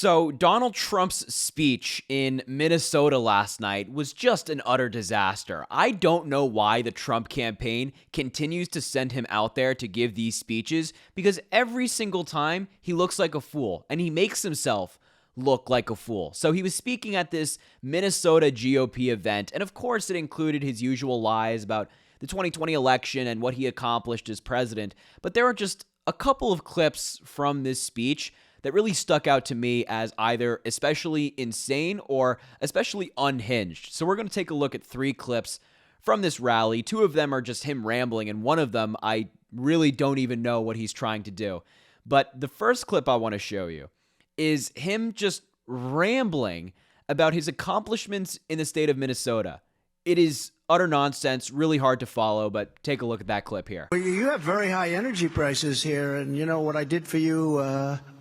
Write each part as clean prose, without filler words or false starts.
So Donald Trump's speech in Minnesota last night was just an utter disaster. I don't know why the Trump campaign continues to send him out there to give these speeches, because every single time he looks like a fool and he makes himself look like a fool. So he was speaking at this Minnesota GOP event, and of course it included his usual lies about the 2020 election and what he accomplished as president. But there are just a couple of clips from this speech that really stuck out to me as either especially insane or especially unhinged. So we're going to take a look at 3 clips from this rally. 2 of them are just him rambling, and one of them I really don't even know what he's trying to do. But the first clip I want to show you is him just rambling about his accomplishments in the state of Minnesota. It is utter nonsense, really hard to follow, but take a look at that clip here. Well, you have very high energy prices here, and you know what I did for you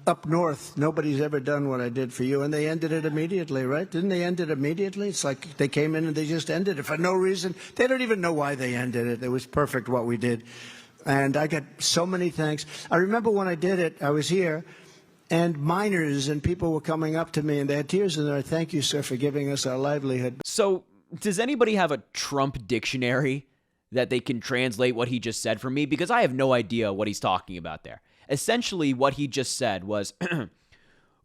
up north, nobody's ever done what I did for you, and they ended it immediately, right? Didn't they end it immediately? It's like they came in and they just ended it for no reason. They don't even know why they ended it. It was perfect what we did, and I got so many thanks. I remember when I did it, I was here, and miners and people were coming up to me, and they had tears in their eyes. Thank you, sir, for giving us our livelihood. So does anybody have a Trump dictionary that they can translate what he just said for me? Because I have no idea what he's talking about there. Essentially, what he just said was,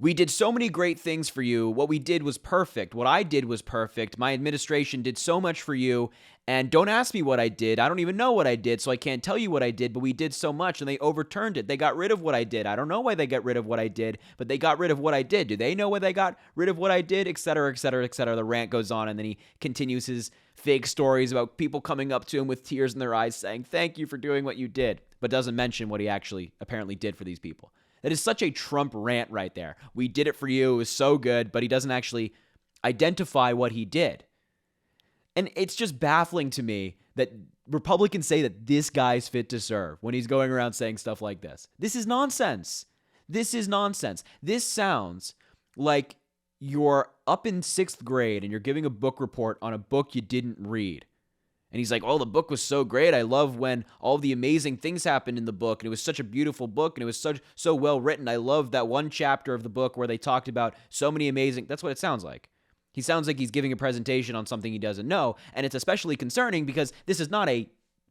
we did so many great things for you. What we did was perfect. What I did was perfect. My administration did so much for you. And don't ask me what I did. I don't even know what I did, so I can't tell you what I did, but we did so much, and they overturned it. They got rid of what I did. I don't know why they got rid of what I did, but they got rid of what I did. Do they know why they got rid of what I did? Et cetera, et cetera, et cetera. The rant goes on, and then he continues his fake stories about people coming up to him with tears in their eyes saying, thank you for doing what you did, but doesn't mention what he actually apparently did for these people. That is such a Trump rant right there. We did it for you. It was so good, but he doesn't actually identify what he did. And it's just baffling to me that Republicans say that this guy's fit to serve when he's going around saying stuff like this. This is nonsense. This is nonsense. This sounds like you're up in 6th grade and you're giving a book report on a book you didn't read. And he's like, oh, the book was so great. I love when all the amazing things happened in the book. And it was such a beautiful book. And it was so well written. I love that one chapter of the book where they talked about so many amazing. That's what it sounds like. He sounds like he's giving a presentation on something he doesn't know. And it's especially concerning because this is not a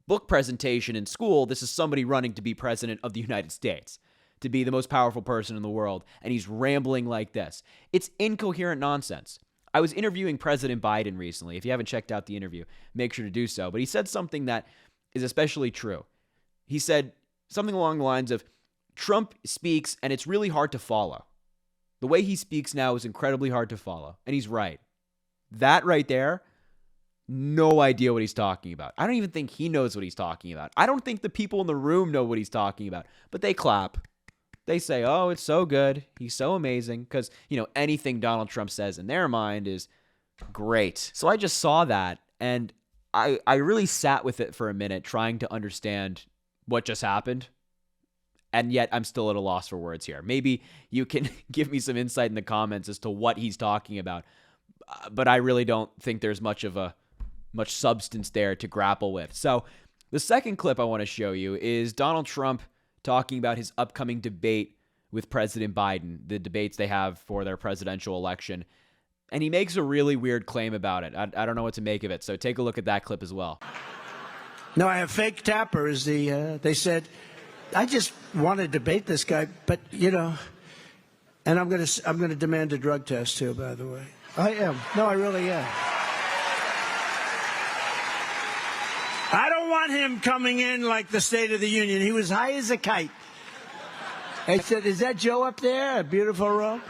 book presentation in school. This is somebody running to be president of the United States, to be the most powerful person in the world. And he's rambling like this. It's incoherent nonsense. I was interviewing President Biden recently. If you haven't checked out the interview, make sure to do so. But he said something that is especially true. He said something along the lines of, Trump speaks and it's really hard to follow. The way he speaks now is incredibly hard to follow. And he's right. That right there, no idea what he's talking about. I don't even think he knows what he's talking about. I don't think the people in the room know what he's talking about. But they clap. They say, oh, it's so good. He's so amazing. Because, anything Donald Trump says in their mind is great. So I just saw that. And I really sat with it for a minute trying to understand what just happened. And yet I'm still at a loss for words here. Maybe you can give me some insight in the comments as to what he's talking about. But I really don't think there's much substance there to grapple with. So the second clip I want to show you is Donald Trump talking about his upcoming debate with President Biden, the debates they have for their presidential election. And he makes a really weird claim about it. I don't know what to make of it. So take a look at that clip as well. No, I have fake tappers. They said, I just want to debate this guy, but and I'm going to demand a drug test too, by the way. I am. No, I really am. I don't want him coming in like the State of the Union. He was high as a kite. I said, is that Joe up there? A beautiful robe?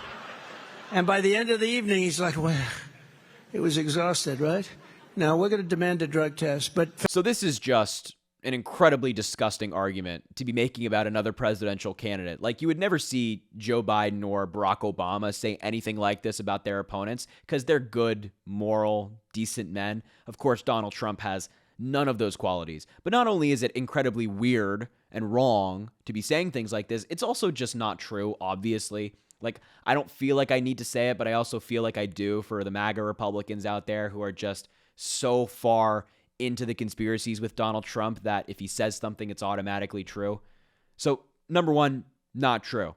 And by the end of the evening, he's like, well, it was exhausted, right? Now, we're going to demand a drug test. So this is just an incredibly disgusting argument to be making about another presidential candidate. Like, you would never see Joe Biden or Barack Obama say anything like this about their opponents because they're good, moral, decent men. Of course, Donald Trump has none of those qualities. But not only is it incredibly weird and wrong to be saying things like this, it's also just not true, obviously. Like, I don't feel like I need to say it, but I also feel like I do for the MAGA Republicans out there who are just so far into the conspiracies with Donald Trump that if he says something, it's automatically true. So, number one, not true.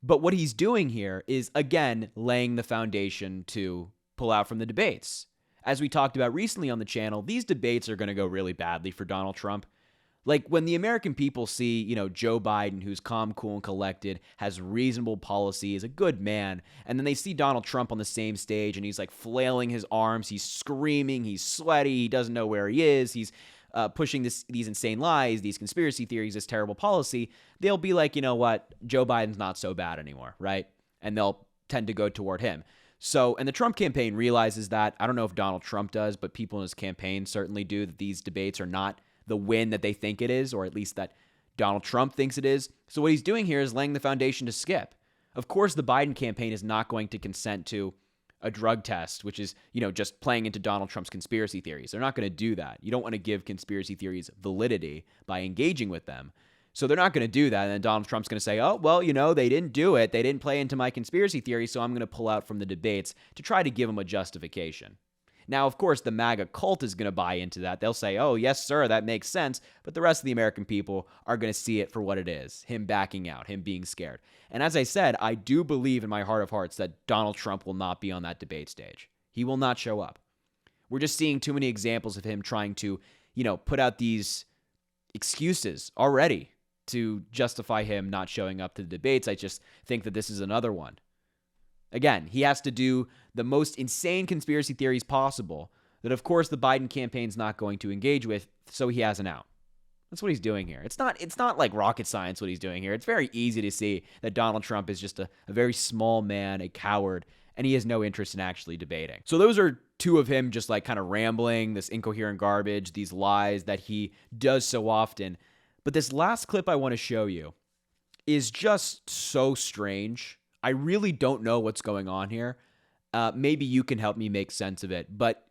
But what he's doing here is, again, laying the foundation to pull out from the debates. As we talked about recently on the channel, these debates are going to go really badly for Donald Trump. Like, when the American people see, Joe Biden, who's calm, cool, and collected, has reasonable policy, is a good man, and then they see Donald Trump on the same stage, and he's like flailing his arms, he's screaming, he's sweaty, he doesn't know where he is, he's pushing these insane lies, these conspiracy theories, this terrible policy, they'll be like, you know what, Joe Biden's not so bad anymore, right? And they'll tend to go toward him. So, and the Trump campaign realizes that. I don't know if Donald Trump does, but people in his campaign certainly do, that these debates are not the win that they think it is, or at least that Donald Trump thinks it is. So what he's doing here is laying the foundation to skip. Of course, the Biden campaign is not going to consent to a drug test, which is, just playing into Donald Trump's conspiracy theories. They're not going to do that. You don't want to give conspiracy theories validity by engaging with them. So they're not going to do that. And then Donald Trump's going to say, oh, well, they didn't do it. They didn't play into my conspiracy theory, so I'm going to pull out from the debates to try to give them a justification. Now, of course, the MAGA cult is going to buy into that. They'll say, oh, yes, sir, that makes sense. But the rest of the American people are going to see it for what it is, him backing out, him being scared. And as I said, I do believe in my heart of hearts that Donald Trump will not be on that debate stage. He will not show up. We're just seeing too many examples of him trying to, put out these excuses already to justify him not showing up to the debates. I just think that this is another one. Again, he has to do the most insane conspiracy theories possible that, of course, the Biden campaign's not going to engage with, so he has an out. That's what he's doing here. It's not like rocket science what he's doing here. It's very easy to see that Donald Trump is just a very small man, a coward, and he has no interest in actually debating. So those are two of him just like kind of rambling, this incoherent garbage, these lies that he does so often. But this last clip I want to show you is just so strange. I really don't know what's going on here. Maybe you can help me make sense of it, but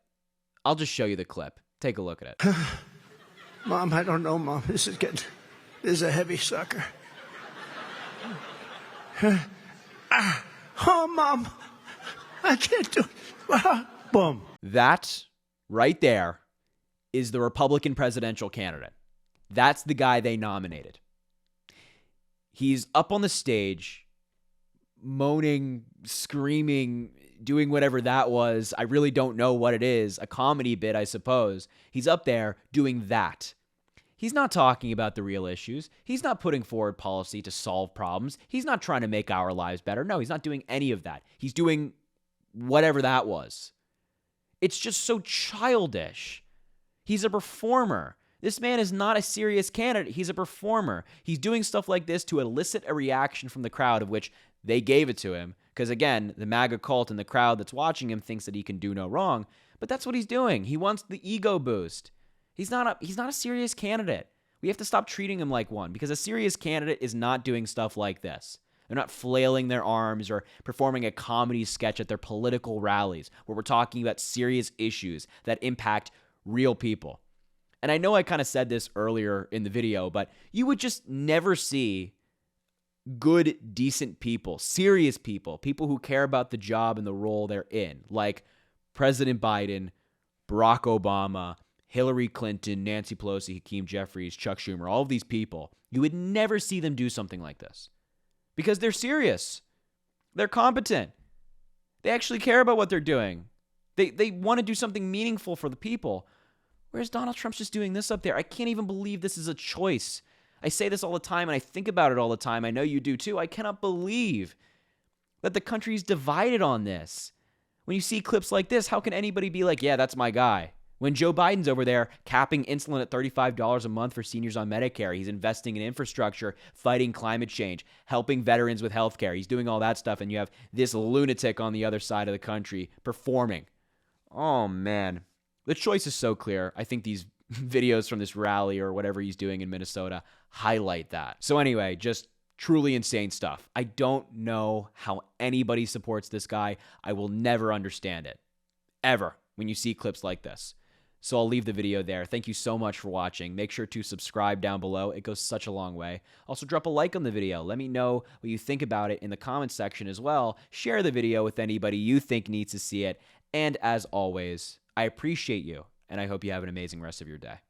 I'll just show you the clip. Take a look at it. Mom, I don't know, Mom. This is a heavy sucker. Oh, Mom, I can't do it. Boom. That right there is the Republican presidential candidate. That's the guy they nominated. He's up on the stage, moaning, screaming, doing whatever that was. I really don't know what it is. A comedy bit, I suppose. He's up there doing that. He's not talking about the real issues. He's not putting forward policy to solve problems. He's not trying to make our lives better. No, he's not doing any of that. He's doing whatever that was. It's just so childish. He's a performer. This man is not a serious candidate. He's a performer. He's doing stuff like this to elicit a reaction from the crowd, of which they gave it to him. Because again, the MAGA cult and the crowd that's watching him thinks that he can do no wrong. But that's what he's doing. He wants the ego boost. He's not a serious candidate. We have to stop treating him like one, because a serious candidate is not doing stuff like this. They're not flailing their arms or performing a comedy sketch at their political rallies where we're talking about serious issues that impact real people. And I know I kind of said this earlier in the video, but you would just never see good, decent people, serious people who care about the job and the role they're in, like President Biden, Barack Obama, Hillary Clinton, Nancy Pelosi, Hakeem Jeffries, Chuck Schumer, all of these people. You would never see them do something like this because they're serious. They're competent. They actually care about what they're doing. They want to do something meaningful for the people. Whereas Donald Trump's just doing this up there. I can't even believe this is a choice. I say this all the time, and I think about it all the time. I know you do too. I cannot believe that the country's divided on this. When you see clips like this, how can anybody be like, yeah, that's my guy? When Joe Biden's over there capping insulin at $35 a month for seniors on Medicare, he's investing in infrastructure, fighting climate change, helping veterans with healthcare. He's doing all that stuff, and you have this lunatic on the other side of the country performing. Oh, man. The choice is so clear. I think these videos from this rally or whatever he's doing in Minnesota highlight that. So anyway, just truly insane stuff. I don't know how anybody supports this guy. I will never understand it, ever, when you see clips like this. So I'll leave the video there. Thank you so much for watching. Make sure to subscribe down below. It goes such a long way. Also, drop a like on the video. Let me know what you think about it in the comments section as well. Share the video with anybody you think needs to see it. And as always, I appreciate you, and I hope you have an amazing rest of your day.